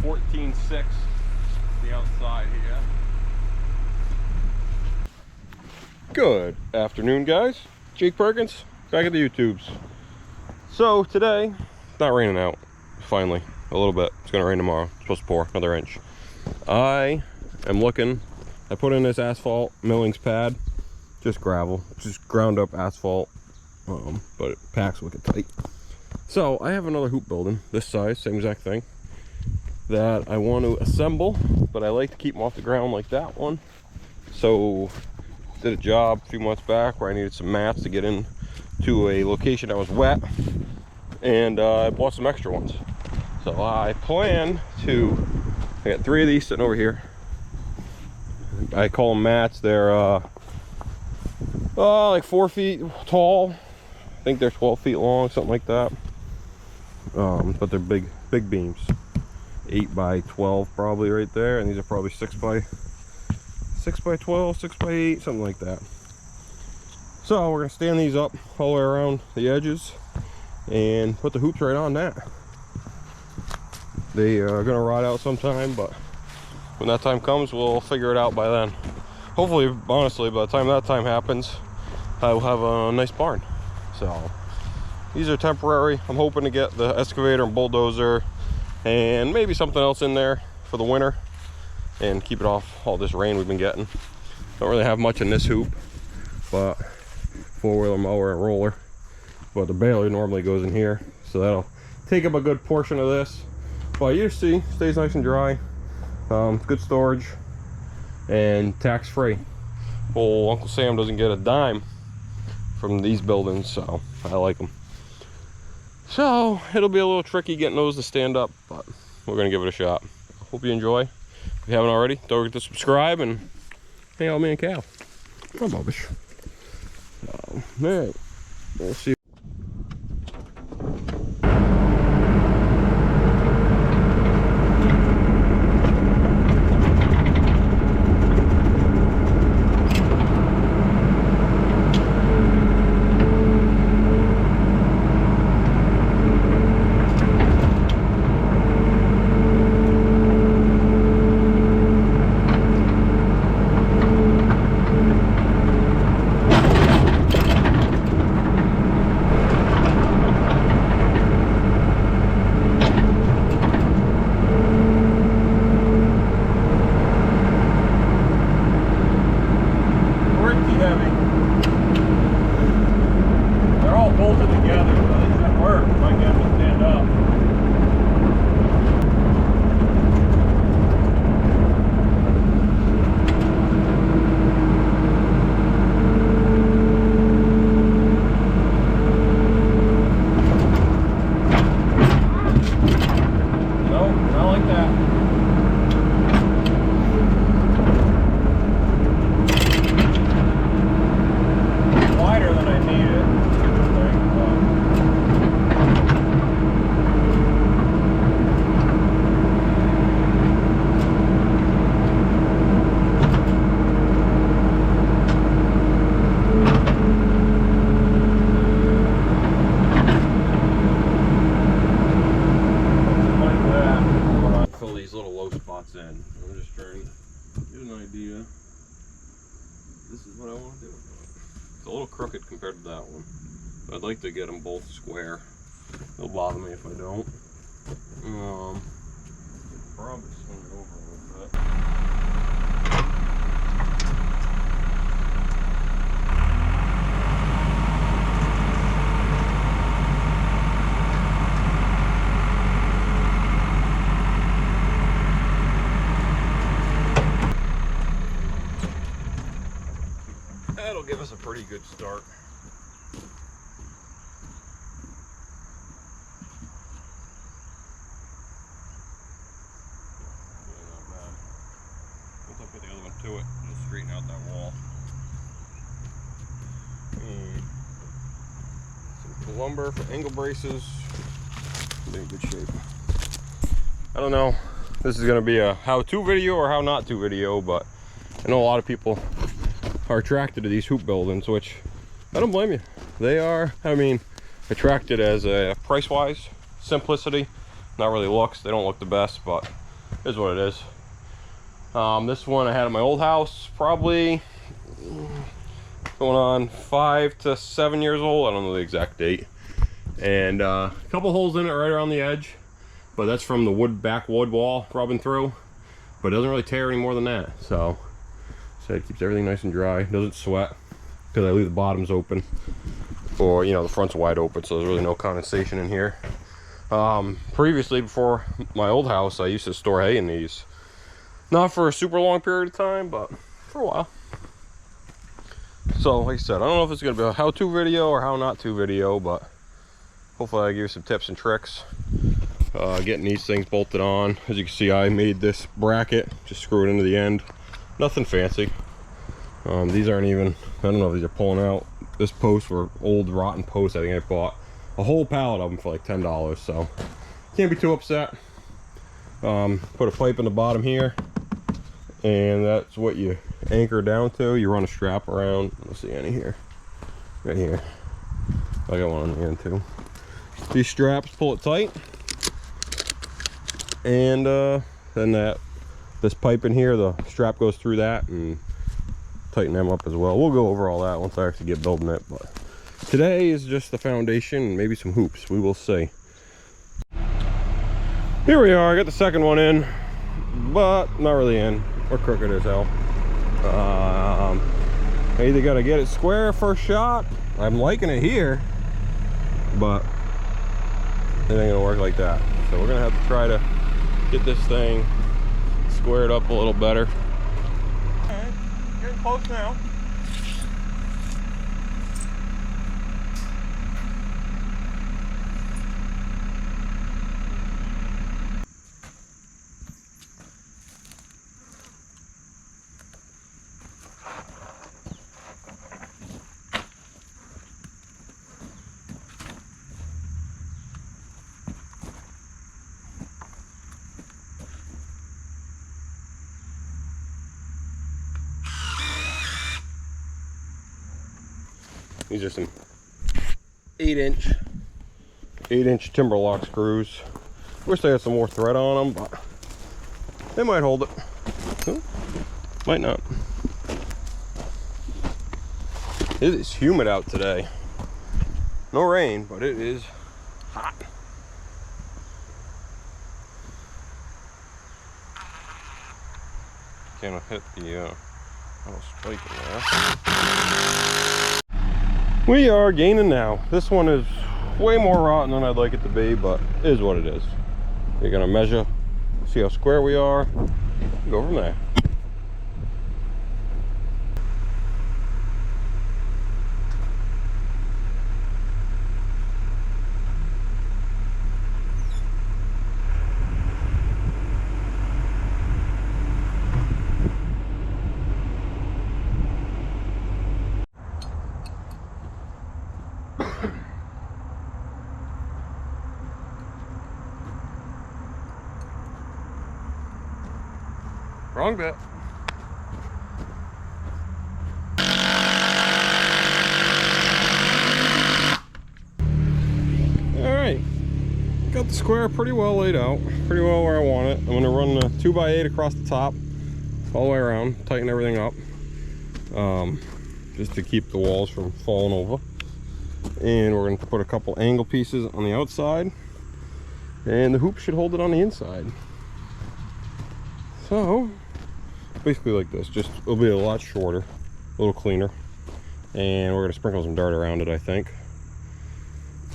14.6 the outside here. Good afternoon, guys. Jake Perkins back at the YouTubes. So today, it's not raining out. Finally, a little bit. It's gonna rain tomorrow. It's supposed to pour another inch. I am looking. I put in this asphalt millings pad, just gravel, just ground up asphalt, but it packs wicked tight. So I have another hoop building this size, same exact thing, that I want to assemble, but I like to keep them off the ground like that one. So did a job a few months back where I needed some mats to get in to a location that was wet, and I bought some extra ones. So I plan to, I got 3 of these sitting over here. I call them mats. They're like 4 feet tall. I think they're 12 feet long, something like that. But they're big beams. 8 by 12 probably right there, and these are probably 6 by 12, 6 by 8, something like that. So we're gonna stand these up all the way around the edges and put the hoops right on that. They are gonna rot out sometime, but when that time comes, we'll figure it out by then. Hopefully, honestly, by the time that time happens, I will have a nice barn. So these are temporary. I'm hoping to get the excavator and bulldozer and maybe something else in there for the winter and keep it off all this rain we've been getting. Don't really have much in this hoop, but 4-wheeler mower and roller. But the baler normally goes in here, so that'll take up a good portion of this. But you see, stays nice and dry. Good storage and tax-free. Well, Uncle Sam doesn't get a dime from these buildings, so I like them. So it'll be a little tricky getting those to stand up, but we're gonna give it a shot. Hope you enjoy. If you haven't already, don't forget to subscribe and hang out with me and Cal. I'm rubbish. All right, we'll see. Crooked compared to that one, but I'd like to get them both square. It'll bother me if I don't. Probably swing it over a little bit. That'll give us a pretty good start. Yeah, not bad. Once I put the other one to it, it'll straighten out that wall. Some lumber for angle braces. In good shape. I don't know if this is going to be a how-to video or how not to video, but I know a lot of people are attracted to these hoop buildings, which I don't blame you. They are, I mean, attracted as a price-wise, simplicity, not really looks. They don't look the best, but is what it is. This one I had at my old house, probably going on 5 to 7 years old. I don't know the exact date. And a couple holes in it right around the edge, but that's from the back wood wall rubbing through. But it doesn't really tear any more than that. So it keeps everything nice and dry. It doesn't sweat because I leave the bottoms open, or the front's wide open, so there's really no condensation in here. Previously, before my old house, I used to store hay in these. Not for a super long period of time, but for a while. So like I said, I don't know if it's gonna be a how-to video or how not to video, but hopefully I give you some tips and tricks getting these things bolted on. As you can see, I made this bracket, just screw it into the end. Nothing fancy. These aren't even, I don't know if these are pulling out. This post were old rotten posts. I think I bought a whole pallet of them for like $10, so can't be too upset. Put a pipe in the bottom here, and that's what you anchor down to. You run a strap around. Let's see any here, right here. I got one on here too. These straps pull it tight, and then this pipe in here, the strap goes through that and tighten them up as well. We'll go over all that once I actually get building it, but today is just the foundation and maybe some hoops. We will see. Here we are. I got the second one in, but not really in. We're crooked as hell. I either got to get it square first shot. I'm liking it here, but it ain't gonna work like that. So we're gonna have to try to get this thing squared up a little better. All right, getting close now. These are some 8-inch timber lock screws. Wish they had some more thread on them, but they might hold it. Ooh, might not. It is humid out today. No rain, but it is hot. Can't hit the little spike in there. We are gaining now. This one is way more rotten than I'd like it to be, but it is what it is. You're gonna measure, see how square we are, go from there. Wrong bit. Alright, got the square pretty well laid out, pretty well where I want it. I'm going to run the 2x8 across the top, all the way around, tighten everything up, just to keep the walls from falling over. And we're going to put a couple angle pieces on the outside, and the hoop should hold it on the inside. So basically like this, just it'll be a lot shorter, a little cleaner, and we're going to sprinkle some dirt around it, I think.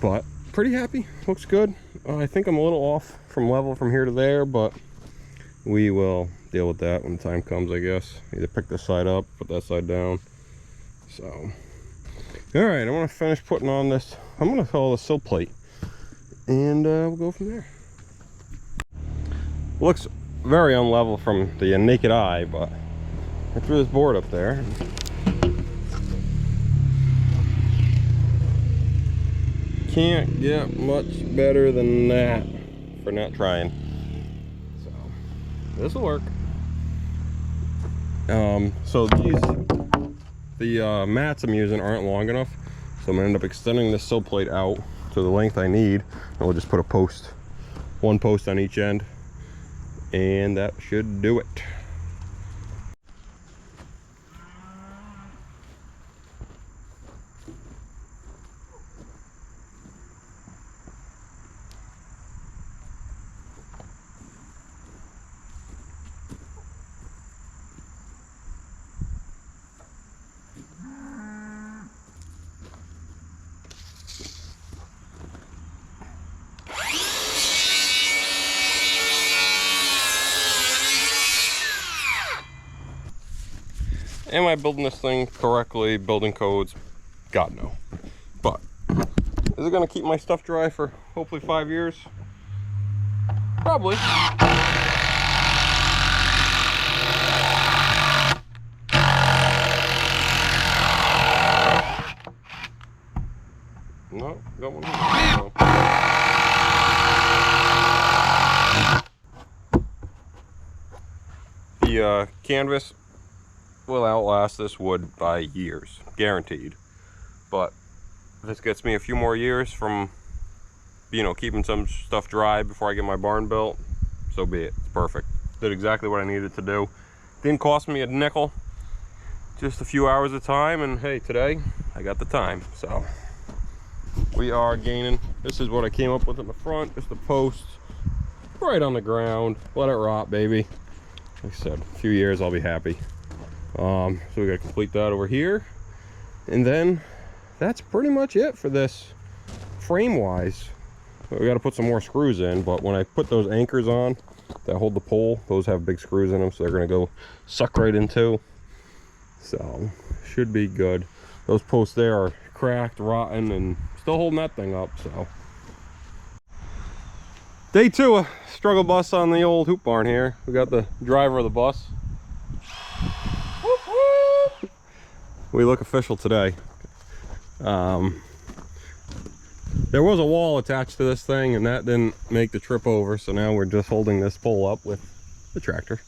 But pretty happy, looks good. I think I'm a little off from level from here to there, but we will deal with that when the time comes, I guess. Either pick this side up, put that side down. So all right, I'm going to finish putting on this, I'm going to call the sill plate, and we'll go from there. Looks very unlevel from the naked eye, but I threw this board up there. Can't get much better than that for not trying. So this will work. So the mats I'm using aren't long enough, so I'm gonna end up extending this sill plate out to the length I need, and we'll just put a post, one post on each end. And that should do it. Am I building this thing correctly? Building codes? God no. But is it gonna keep my stuff dry for hopefully 5 years? Probably. No, got one here. No. The canvas will outlast this wood by years, guaranteed. But if this gets me a few more years from, you know, keeping some stuff dry before I get my barn built, so be it. It's perfect. Did exactly what I needed to do. Didn't cost me a nickel, just a few hours of time, and hey, today I got the time, so we are gaining. This is what I came up with in the front, just the post right on the ground. Let it rot, baby. Like I said, a few years I'll be happy. So we gotta complete that over here, and then that's pretty much it for this frame wise. We got to put some more screws in, but when I put those anchors on that hold the pole, those have big screws in them, so they're gonna go suck right into, so should be good. Those posts there are cracked, rotten, and still holding that thing up. So day 2 of struggle bus on the old hoop barn here. We got the driver of the bus. We look official today. There was a wall attached to this thing, and that didn't make the trip over, so now we're just holding this pole up with the tractor,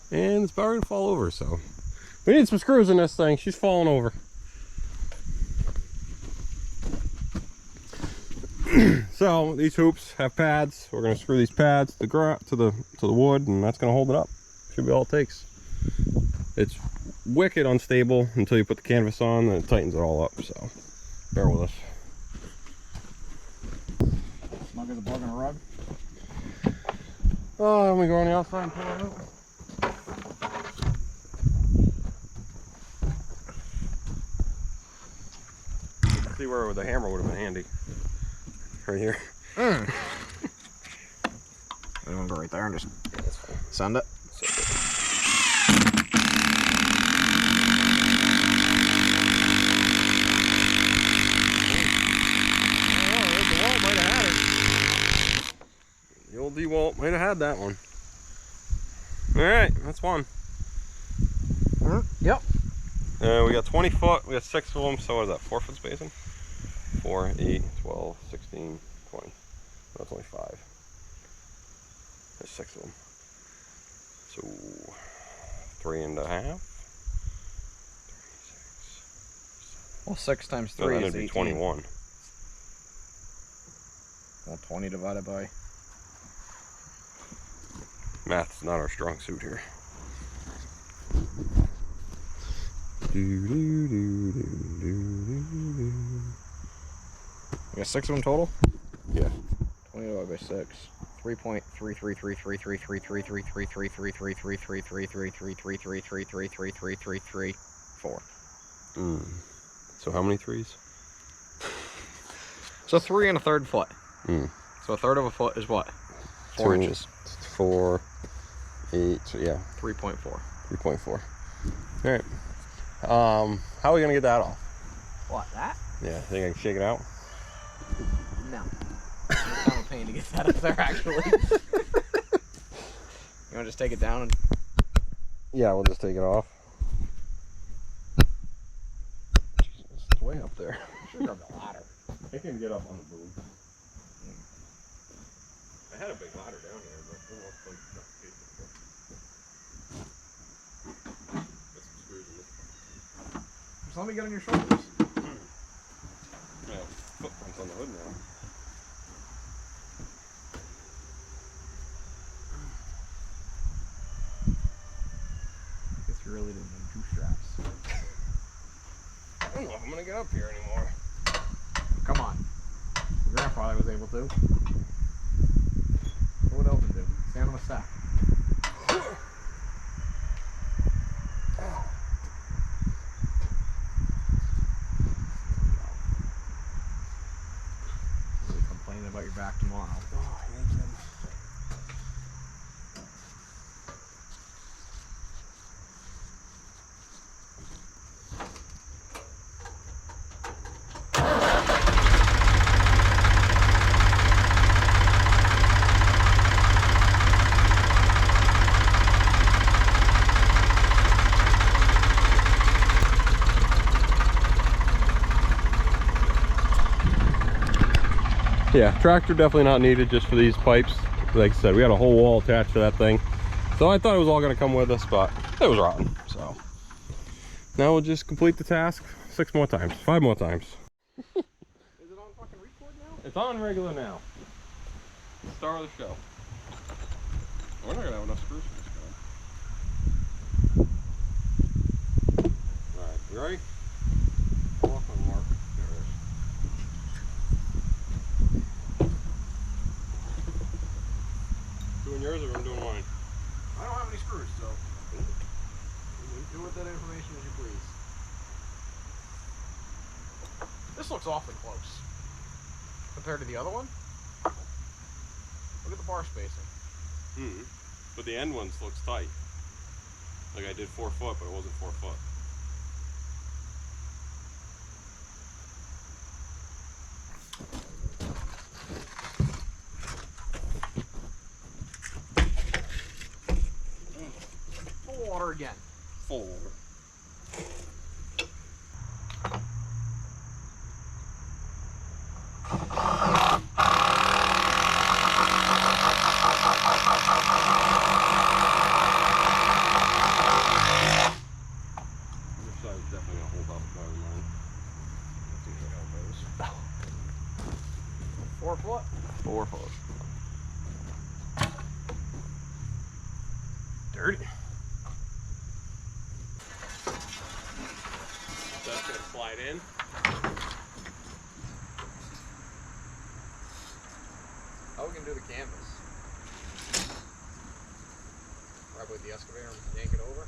and it's about to fall over. So we need some screws in this thing. She's falling over. So these hoops have pads. We're going to screw these pads to the wood, and that's going to hold it up. Should be all it takes. It's wicked unstable until you put the canvas on, and it tightens it all up, so bear with us. Snug as a bug on a rug. Oh, let me go on the outside and pull it out. See where the hammer would have been handy. Right here. I'm gonna go right there and just send it. The old DeWalt might have had that one. Alright, that's one. Yep. We got 20 foot, we got 6 of them, so what is that, 4 foot spacing? 4, 8, 12, 16, 20. That's only 5. There's 6 of them. So 3.5. Well, 6 times 3 No, is that'd be 18. 21. Well, 20 divided by... Math's not our strong suit here. We got 6 of them total? Yeah. 20 divided by 6. 3.333333333333333333333333334. So how many 3s? So 3 1/3 foot. So 1/3 of a foot is what? 4 inches. 4, 8, so yeah. 3.4. 3.4. Alright. How are we gonna get that off? What, that? Yeah, think I can shake it out? No. It's kind of a pain to get that up there, actually. You want to just take it down and... Yeah, we'll just take it off. Jesus, it's way up there. Should grab the ladder. I can get up on the boom. I had a big ladder down here, but it won't plug the Get some screws in this. Just let me get on your shoulders. Yeah, footprints on the hood now. get up here anymore. Come on. Your grandfather was able to. What would Elton do? Stand on a stack. You'll be complaining about your back tomorrow. Oh, you ain't kidding. Yeah, tractor definitely not needed just for these pipes. Like I said, we had a whole wall attached to that thing. So I thought it was all gonna come with us, but it was rotten. So now we'll just complete the task 5 more times. Is it on fucking record now? It's on regular now. Star of the show. We're not gonna have enough screws for this guy. Alright, you ready? Pull off my mark. There it is. Doing yours or I'm doing mine? I don't have any screws, so do with that information as you please. This looks awfully close compared to the other one. Look at the bar spacing. But the end ones looks tight. Like I did 4 foot, but it wasn't 4 foot. Full water again. Full water. This side's definitely gonna hold up better than mine. 4 foot. 4 foot. Dirty. That's gonna slide in. How are we gonna do the canvas? Grab with the excavator and yank it over? Or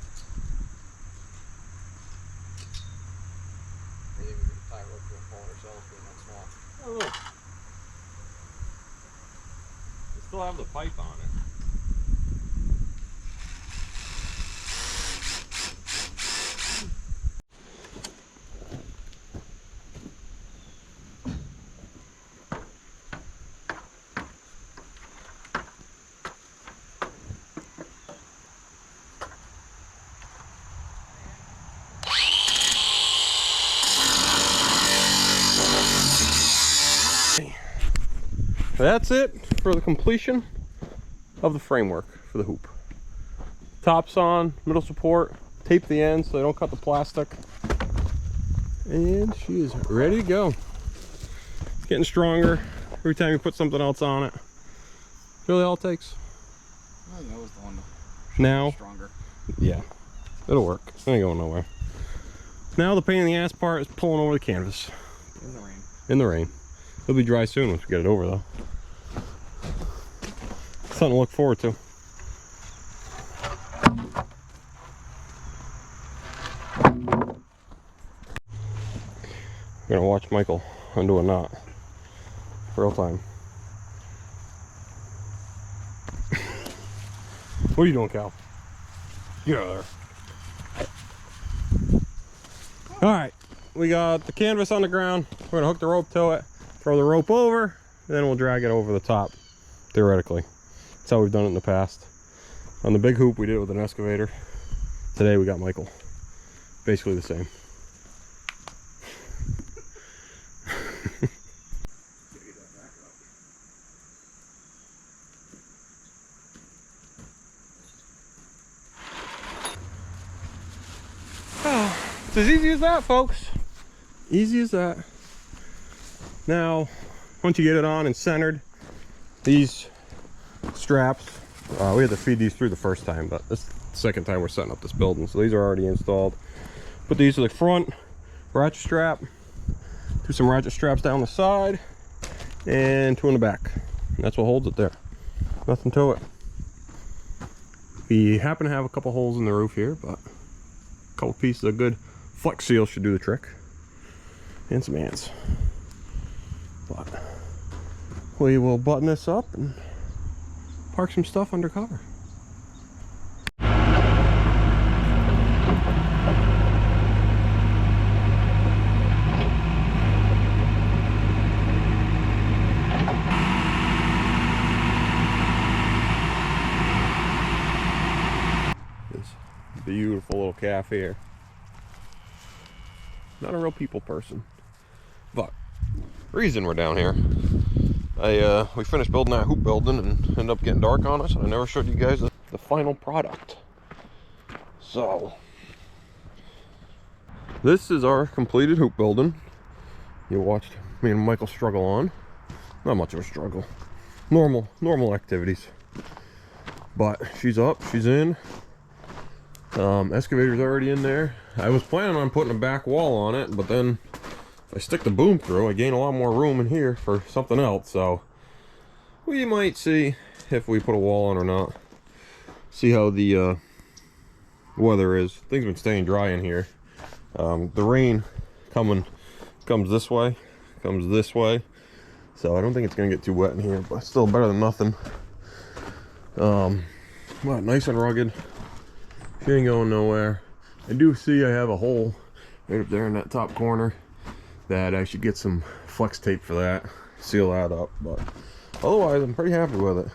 you think we can tie a rope to a pole ourselves being that small? I don't know. We still have the pipe on it. That's it for the completion of the framework for the hoop. Tops on, middle support, tape the ends so they don't cut the plastic. And she is ready to go. It's getting stronger every time you put something else on it. Really all it takes. I think that was the one Now, stronger. yeah, it'll work. It ain't going nowhere. Now the pain in the ass part is pulling over the canvas. In the rain. In the rain. It'll be dry soon once we get it over though. Something to look forward to. We're gonna watch Michael undo a knot. Real time. What are you doing, Cal? Get out of there. Alright, we got the canvas on the ground. We're gonna hook the rope to it, throw the rope over, then we'll drag it over the top, theoretically. That's how we've done it in the past. On the big hoop, we did it with an excavator. Today, we got Michael. Basically the same. It's as easy as that, folks. Easy as that. Now, once you get it on and centered, these straps, we had to feed these through the first time, but this is the second time we're setting up this building, so these are already installed. But these are the front ratchet strap, Put some ratchet straps down the side and 2 in the back. And that's what holds it there. Nothing to it. We happen to have a couple holes in the roof here, but a couple pieces of good Flex Seal should do the trick. And some ants. But we will button this up and park some stuff under cover. This beautiful little calf here. Not a real people person, but reason we're down here, we finished building that hoop building and ended up getting dark on us, and I never showed you guys the final product. So this is our completed hoop building. You watched me and Michael struggle on. Not much of a struggle, normal activities, but she's up, she's in. Excavator's already in there. I was planning on putting a back wall on it, but then if I stick the boom through, I gain a lot more room in here for something else. So we might see if we put a wall on or not. See how the weather is. Things been staying dry in here. The rain comes this way, so I don't think it's gonna get too wet in here, but still better than nothing. Well, nice and rugged. She ain't going nowhere. I do see I have a hole right up there in that top corner that I should get some flex tape for that, seal that up, but otherwise I'm pretty happy with it.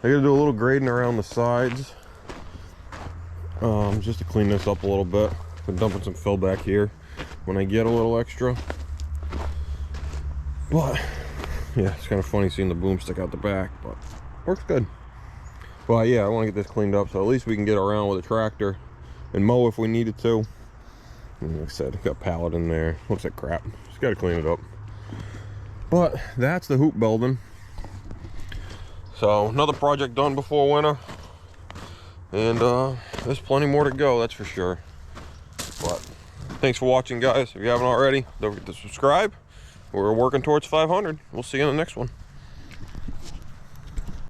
I gotta do a little grading around the sides, just to clean this up a little bit. Been dumping some fill back here when I get a little extra, but yeah, it's kind of funny seeing the boom stick out the back, but works good. But yeah, I want to get this cleaned up so at least we can get around with a tractor and mow if we needed to. And like I said, got a pallet in there. Looks like crap. Just got to clean it up. But that's the hoop building. So another project done before winter. And there's plenty more to go, that's for sure. But thanks for watching, guys. If you haven't already, don't forget to subscribe. We're working towards 500. We'll see you in the next one.